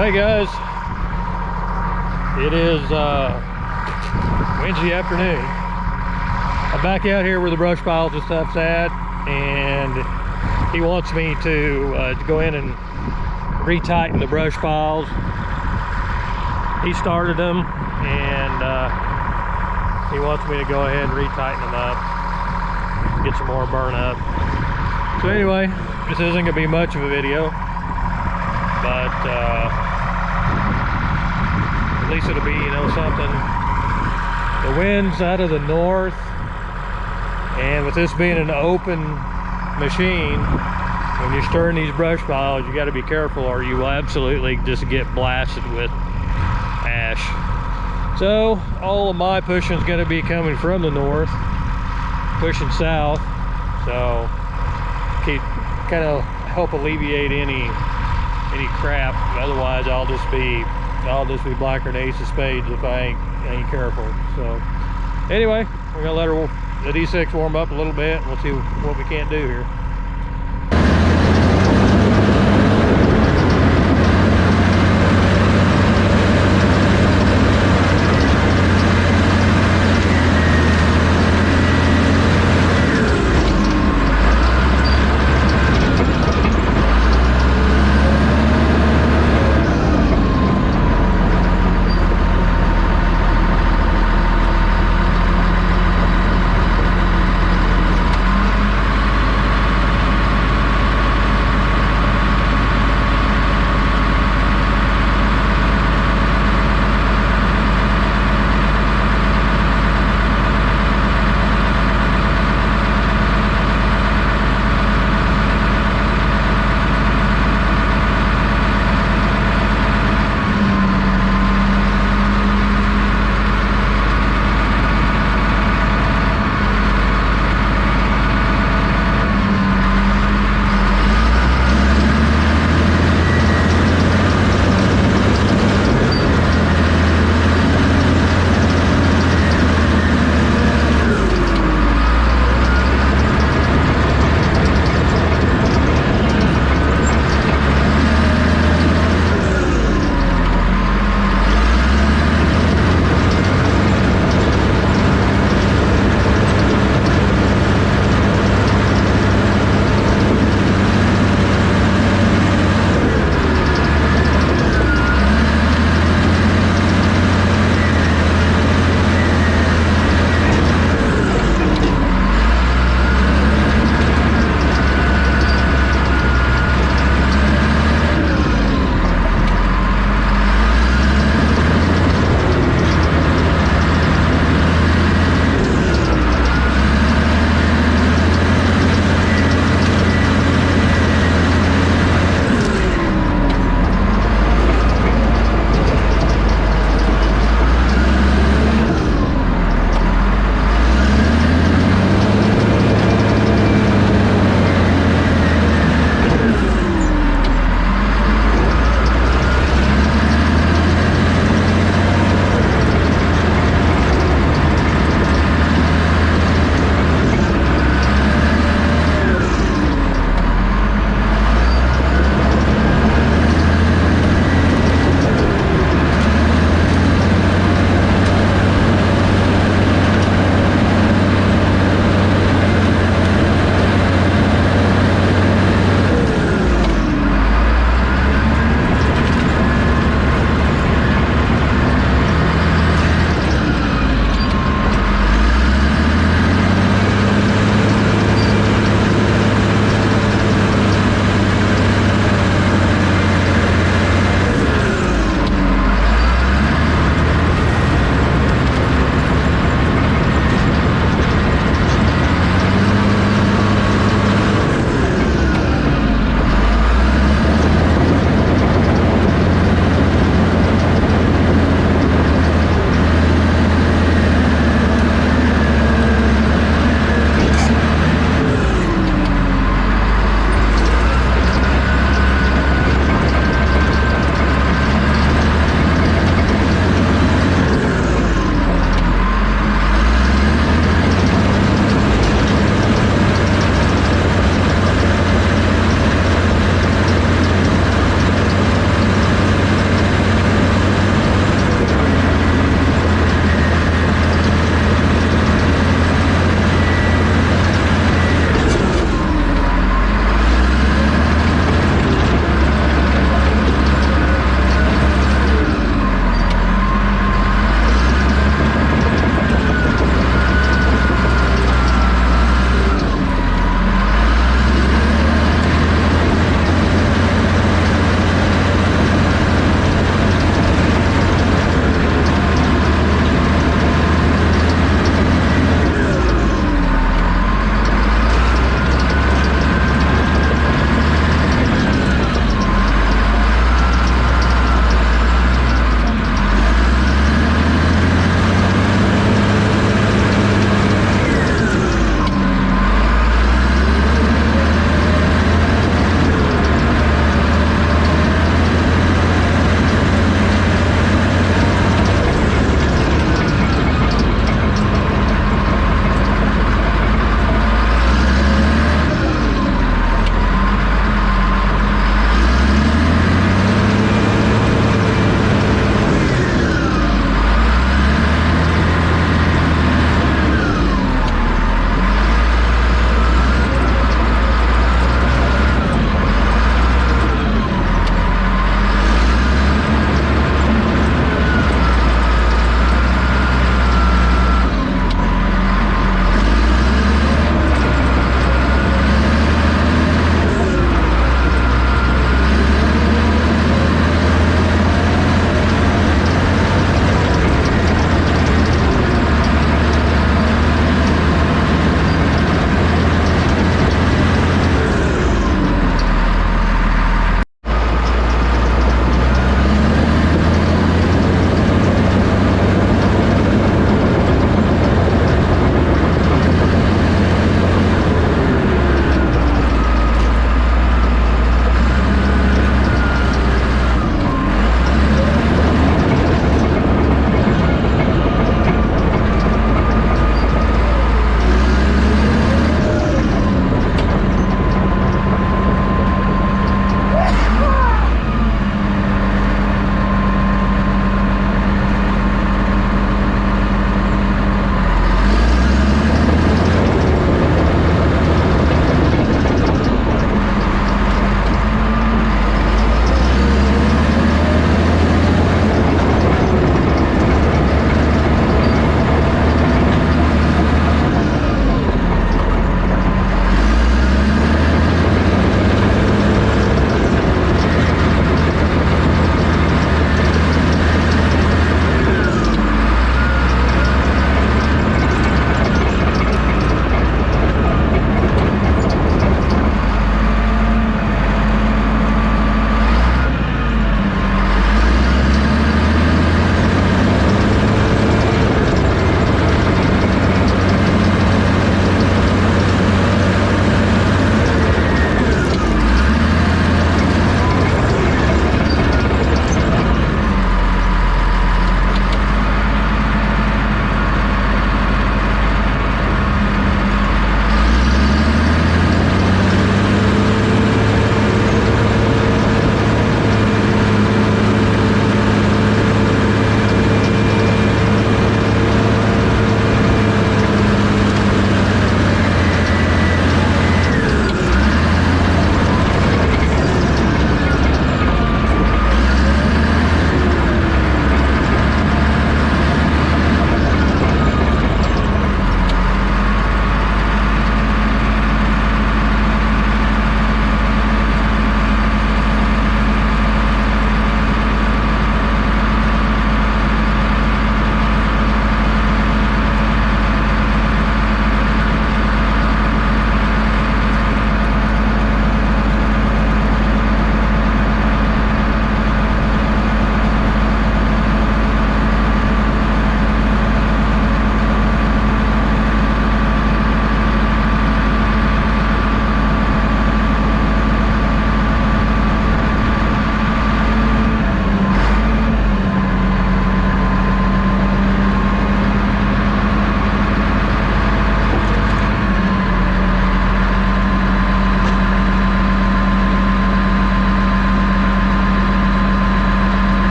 Hey guys, it is Wednesday afternoon. I'm back out here where the brush piles and stuff's at, and he wants me to go in and retighten the brush piles. He started them, and he wants me to go ahead and retighten them up, get some more burn up. So anyway, this isn't gonna be much of a video, but at least it'll be, you know, something. The wind's out of the north, and with this being an open machine, when you're stirring these brush piles, you got to be careful, or you will absolutely just get blasted with ash. So all of my pushing is going to be coming from the north, pushing south, so keep kind of help alleviate any crap. Otherwise I'll just be blacker than ace of spades if I ain't careful. So anyway, we're gonna let the D6 warm up a little bit, and we'll see what we can't do here.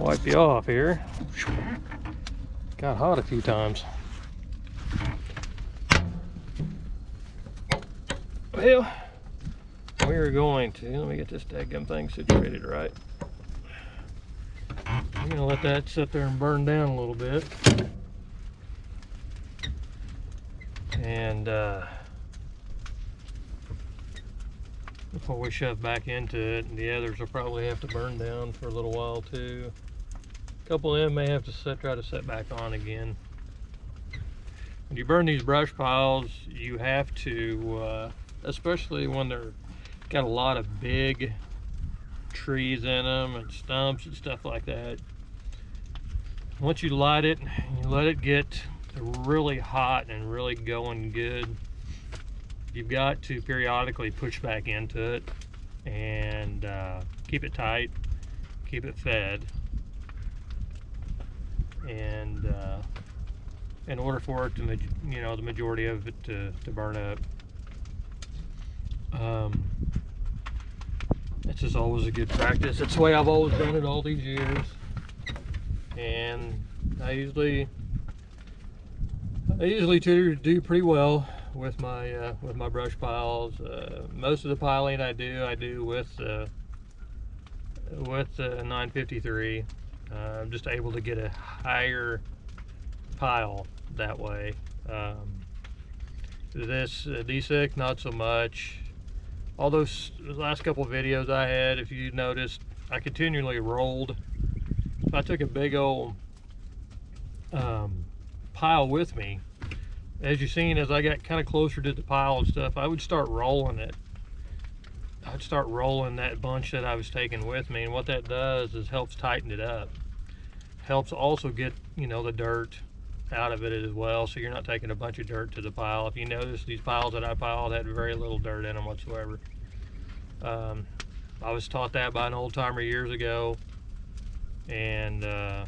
wipe you off here. Got hot a few times. Well, we're going to, let me get this daggum thing situated right. I'm gonna let that sit there and burn down a little bit. And before we shove back into it, the others will probably have to burn down for a little while too. A couple of them may have to try to set back on again. When you burn these brush piles, you have to, especially when they're got a lot of big trees in them and stumps and stuff like that. Once you light it, you let it get really hot and really going good. You've got to periodically push back into it and keep it tight, keep it fed, and in order for it to, you know, the majority of it to burn up. It's just always a good practice. It's the way I've always done it all these years, and I usually do pretty well with my brush piles. Most of the piling I do with the 953. I'm just able to get a higher pile that way. This D6, not so much. All those last couple of videos I had, if you noticed, I continually rolled. If I took a big old pile with me, as you've seen, as I got kind of closer to the pile and stuff, I would start rolling it. I'd start rolling that bunch that I was taking with me, and what that does is helps tighten it up. Helps also get, you know, the dirt out of it as well, so you're not taking a bunch of dirt to the pile. If you notice, these piles that I piled had very little dirt in them whatsoever. I was taught that by an old timer years ago, and I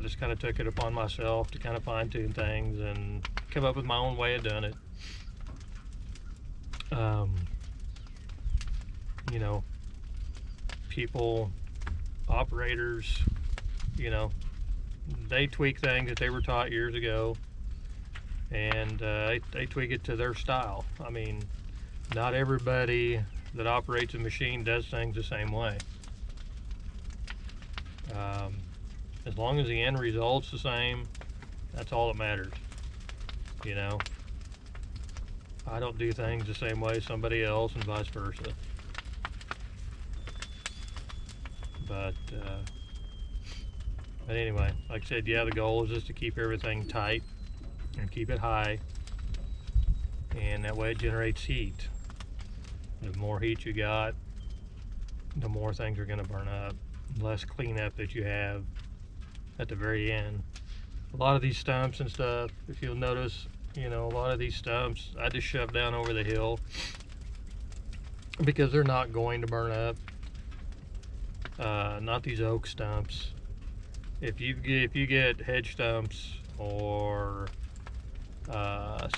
just kind of took it upon myself to kind of fine tune things and come up with my own way of doing it. You know, people, operators, you know, they tweak things that they were taught years ago, and they tweak it to their style. I mean, not everybody that operates a machine does things the same way. As long as the end result's the same, that's all that matters. You know, I don't do things the same way as somebody else, and vice versa. But anyway, like I said, yeah, the goal is just to keep everything tight and keep it high, and that way it generates heat. The more heat you got, the more things are going to burn up, less cleanup that you have at the very end. A lot of these stumps and stuff, if you'll notice, you know, a lot of these stumps I just shove down over the hill because they're not going to burn up. Not these oak stumps. If you get hedge stumps or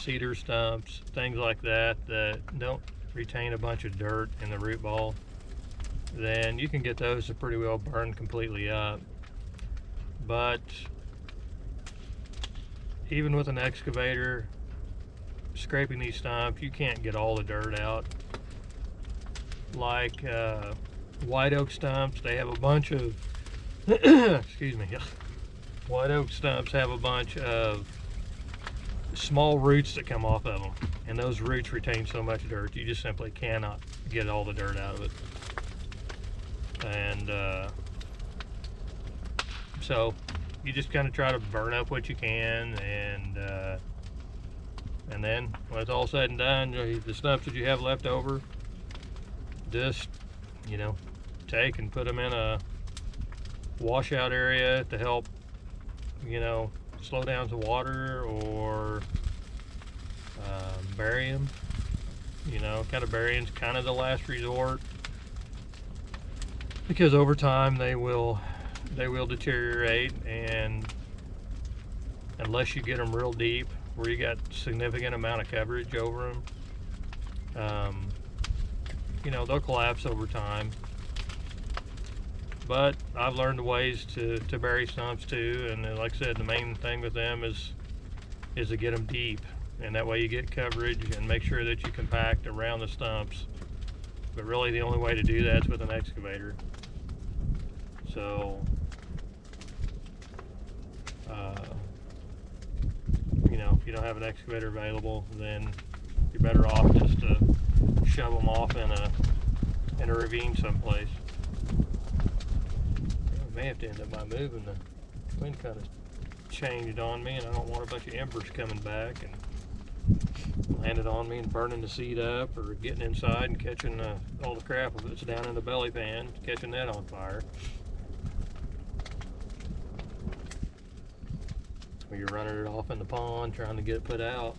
cedar stumps, things like that that don't retain a bunch of dirt in the root ball, then you can get those to pretty well burn completely up. But even with an excavator scraping these stumps, you can't get all the dirt out. Like white oak stumps, they have a bunch of excuse me, white oak stumps have a bunch of small roots that come off of them, and those roots retain so much dirt you just simply cannot get all the dirt out of it. And so you just kind of try to burn up what you can, and then when it's all said and done, the stumps that you have left over, just, you know, take and put them in a washout area to help, you know, slow down the water, or bury them. You know, kind of burying's kind of the last resort, because over time they will deteriorate, and unless you get them real deep where you got significant amount of coverage over them, you know, they'll collapse over time. But I've learned the ways to bury stumps too, and like I said, the main thing with them is to get them deep, and that way you get coverage and make sure that you compact around the stumps. But really the only way to do that is with an excavator. So you know, if you don't have an excavator available, then you're better off just to shove them off in a ravine someplace. I may have to end up by moving. The wind kind of changed on me, and I don't want a bunch of embers coming back and landing on me and burning the seat up, or getting inside and catching all the crap that's down in the belly pan, catching that on fire. Or you're running it off in the pond trying to get it put out.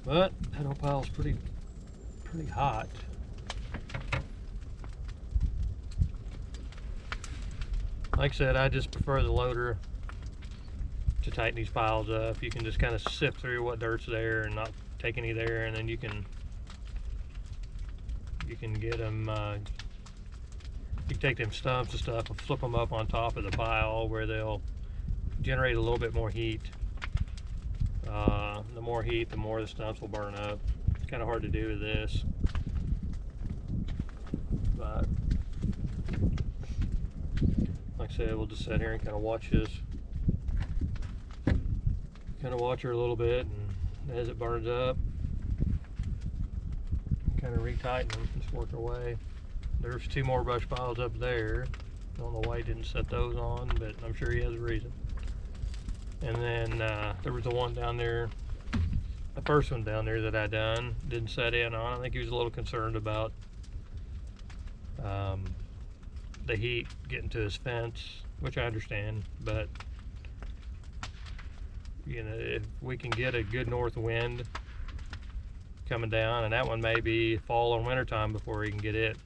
But that old pile's pretty hot. Like I said, I just prefer the loader to tighten these piles up. You can just kind of sift through what dirt's there and not take any there, and then you can get them. You can take them stumps and stuff and flip them up on top of the pile where they'll generate a little bit more heat. The more heat, the more the stumps will burn up. It's kind of hard to do with this, but like I said, we'll just sit here and kind of watch this. Kind of watch her a little bit, and as it burns up, kind of retighten them, just work our way. There's 2 more brush piles up there. I don't know why he didn't set those on, but I'm sure he has a reason. And then there was the one down there, the first one down there that I didn't set in on. I think he was a little concerned about the heat getting to his fence, which I understand, but you know, if we can get a good north wind coming down, and that one may be fall or winter time before he can get it,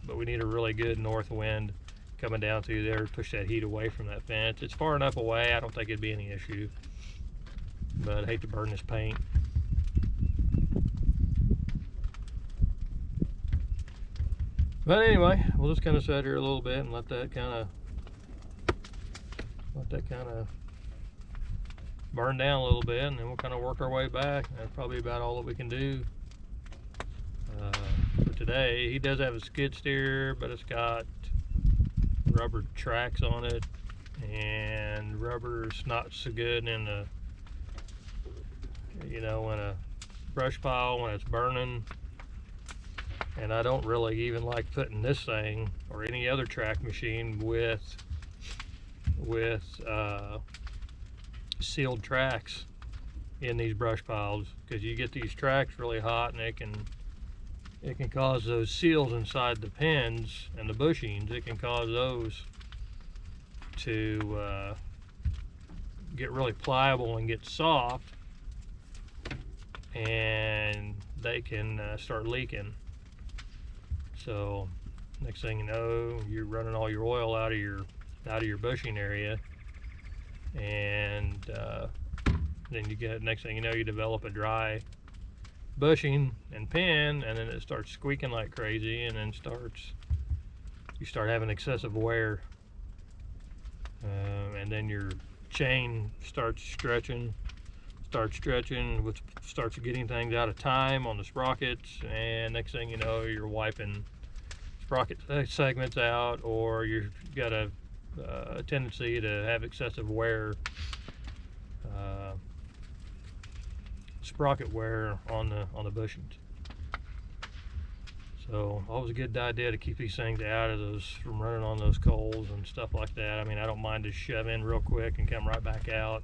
but we need a really good north wind coming down through there to push that heat away from that fence. It's far enough away, I don't think it'd be any issue, but I hate to burn this paint. But anyway, we'll just kind of sit here a little bit and let that kind of burn down a little bit, and then we'll kind of work our way back. That's probably about all that we can do for today. He does have a skid steer, but it's got rubber tracks on it, and rubber's not so good in the, you know, in a brush pile when it's burning. And I don't really even like putting this thing or any other track machine with sealed tracks in these brush piles, because you get these tracks really hot, and it can cause those seals inside the pins and the bushings. It can cause those to get really pliable and get soft, and they can start leaking. So next thing you know, you're running all your oil out of your bushing area, and then you get, next thing you know, you develop a dry bushing and pin, and then it starts squeaking like crazy, and then you start having excessive wear, and then your chain starts stretching, which starts getting things out of time on the sprockets, and next thing you know, you're wiping sprocket segments out, or you've got a tendency to have excessive wear, sprocket wear on the bushings. So always a good idea to keep these things out of those, from running on those coals and stuff like that. I mean, I don't mind to shove in real quick and come right back out,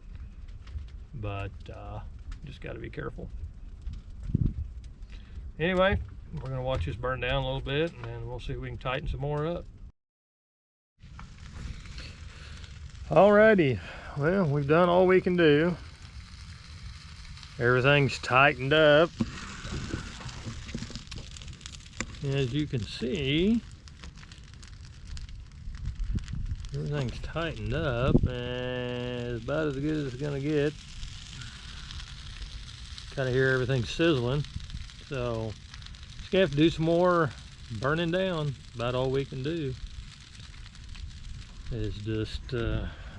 but just got to be careful. Anyway, we're going to watch this burn down a little bit, and then we'll see if we can tighten some more up. Alrighty, well, we've done all we can do. Everything's tightened up. As you can see, everything's tightened up, and it's about as good as it's going to get. Kind of hear everything sizzling, so have to do some more burning down. About all we can do is just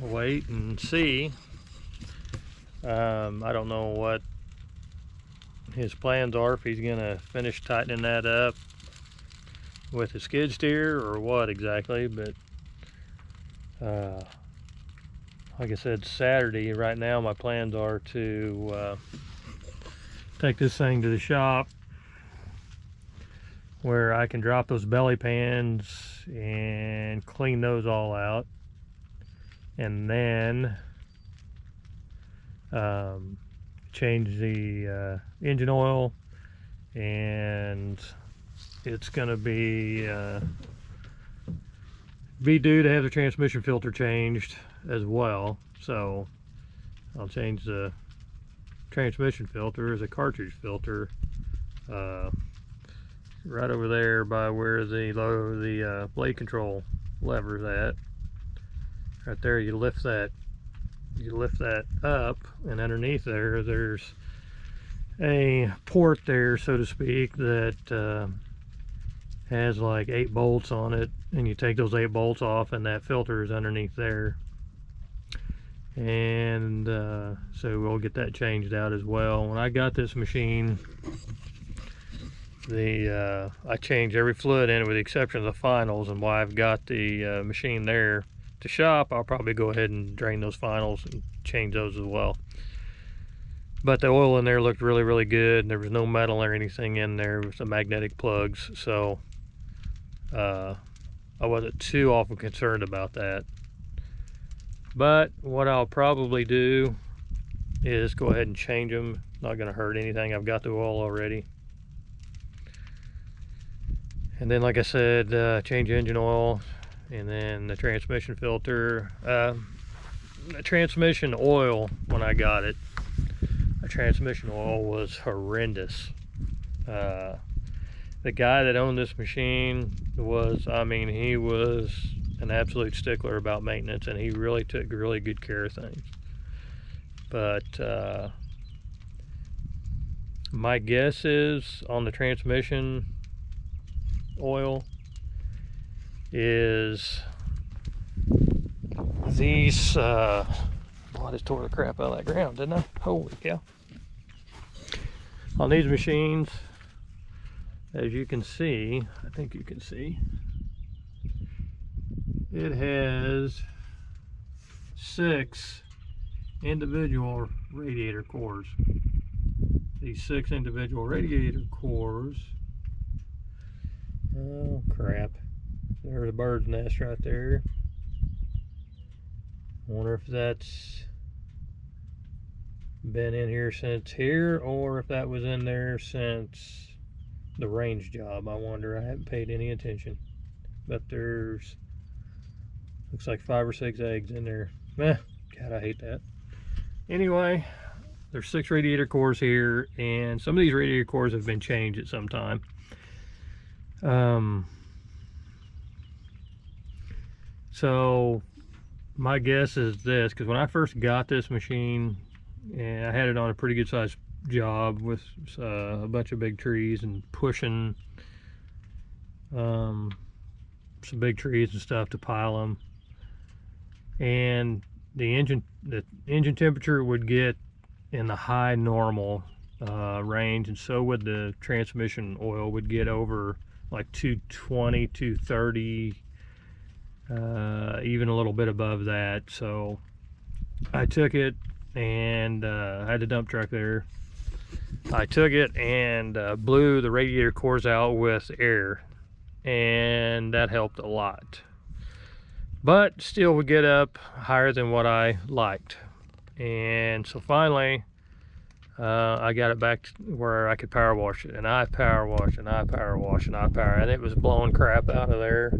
wait and see. I don't know what his plans are, if he's gonna finish tightening that up with the skid steer or what exactly, but like I said, Saturday, right now my plans are to take this thing to the shop where I can drop those belly pans and clean those all out, and then change the engine oil, and it's gonna be due to have the transmission filter changed as well. So I'll change the transmission filter as a cartridge filter right over there by where the blade control lever's at. Right there, you lift that up, and underneath there's a port there, so to speak, that has like 8 bolts on it, and you take those 8 bolts off and that filter is underneath there. And so we'll get that changed out as well. When I got this machine, I changed every fluid in it with the exception of the finals, and while I've got the machine there to shop, I'll probably go ahead and drain those finals and change those as well. But the oil in there looked really, really good. There was no metal or anything in there with the magnetic plugs, so I wasn't too awful concerned about that. But what I'll probably do is go ahead and change them. Not going to hurt anything. I've got the oil already. And then, like I said, change engine oil, and then the transmission filter. The transmission oil, when I got it, the transmission oil was horrendous. The guy that owned this machine was, I mean, he was an absolute stickler about maintenance, and he really took really good care of things. But my guess is on the transmission oil is these boy, I just tore the crap out of that ground, didn't I? Holy cow. On these machines, as you can see, I think you can see, it has 6 individual radiator cores. These 6 individual radiator cores, oh crap, there's a bird's nest right there. I wonder if that's been in here since here, or if that was in there since the range job. I wonder, I haven't paid any attention. But there's, looks like 5 or 6 eggs in there. God, I hate that. Anyway, there's 6 radiator cores here, and some of these radiator cores have been changed at some time. So my guess is this, because when I first got this machine, and I had it on a pretty good sized job with a bunch of big trees and pushing some big trees and stuff to pile them, and the engine temperature would get in the high normal range, and so would the transmission oil would get over like 220, 230, even a little bit above that. So I took it, and I had a dump truck there. I took it and blew the radiator cores out with air, and that helped a lot. But still would get up higher than what I liked. And so finally, I got it back to where I could power wash it, and I power washed, and I power washed, and and it was blowing crap out of there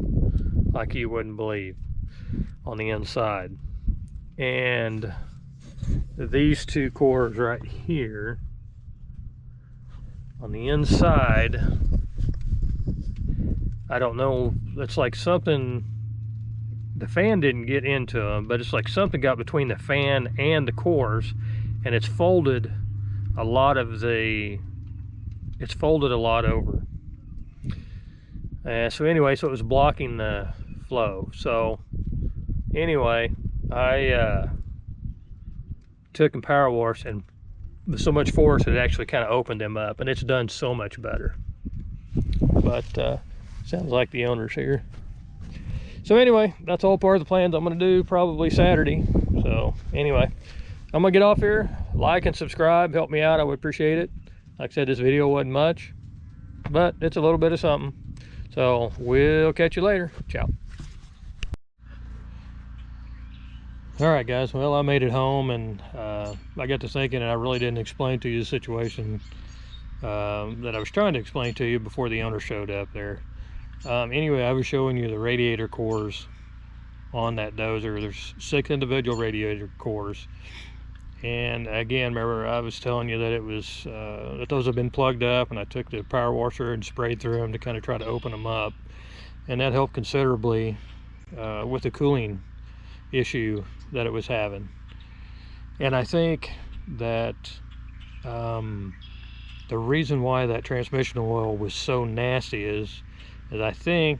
like you wouldn't believe on the inside. And these 2 cores right here on the inside, I don't know, it's like something, the fan didn't get into them, but it's like something got between the fan and the cores, and it's folded a lot over. So anyway, so it was blocking the flow. So anyway, I took and power washed, and with so much force it actually kind of opened them up, and it's done so much better. But sounds like the owner's here. So anyway, that's all part of the plans I'm going to do probably Saturday. So anyway, I'm going to get off here. Like and subscribe, help me out, I would appreciate it. Like I said, this video wasn't much, but it's a little bit of something. So we'll catch you later. Ciao. All right, guys, well, I made it home, and I got to thinking, and I really didn't explain to you the situation that I was trying to explain to you before the owner showed up there. Anyway, I was showing you the radiator cores on that dozer. There's 6 individual radiator cores, and again, remember I was telling you that it was that those have been plugged up, and I took the power washer and sprayed through them to kind of try to open them up, and that helped considerably with the cooling issue that it was having. And I think that the reason why that transmission oil was so nasty is I think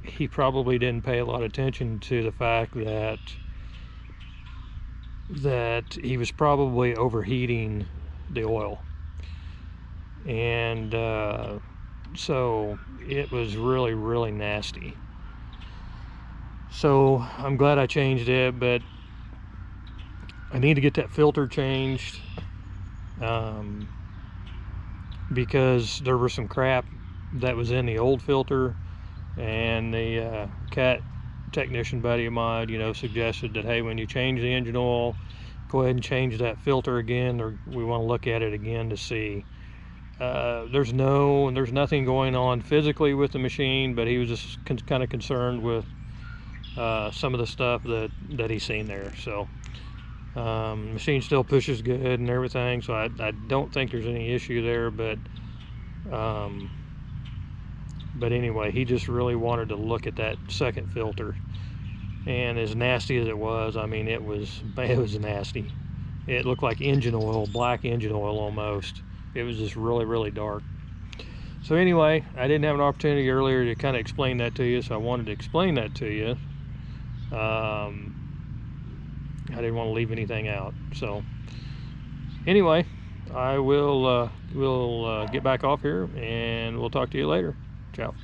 he probably didn't pay a lot of attention to the fact that he was probably overheating the oil, and so it was really nasty. So I'm glad I changed it, but I need to get that filter changed because there was some crap that was in the old filter, and the cat technician buddy of mine, you know, suggested that, hey, when you change the engine oil, go ahead and change that filter again, or we want to look at it again to see. There's nothing going on physically with the machine, but he was just kind of concerned with some of the stuff that he's seen there. So machine still pushes good and everything, so I don't think there's any issue there, but anyway, he just really wanted to look at that second filter, and as nasty as it was, I mean, it was nasty. It looked like engine oil, black engine oil almost. It was just really dark. So anyway, I didn't have an opportunity earlier to kind of explain that to you, so I wanted to explain that to you. I didn't want to leave anything out. So anyway, I will get back off here, and we'll talk to you later. Ciao.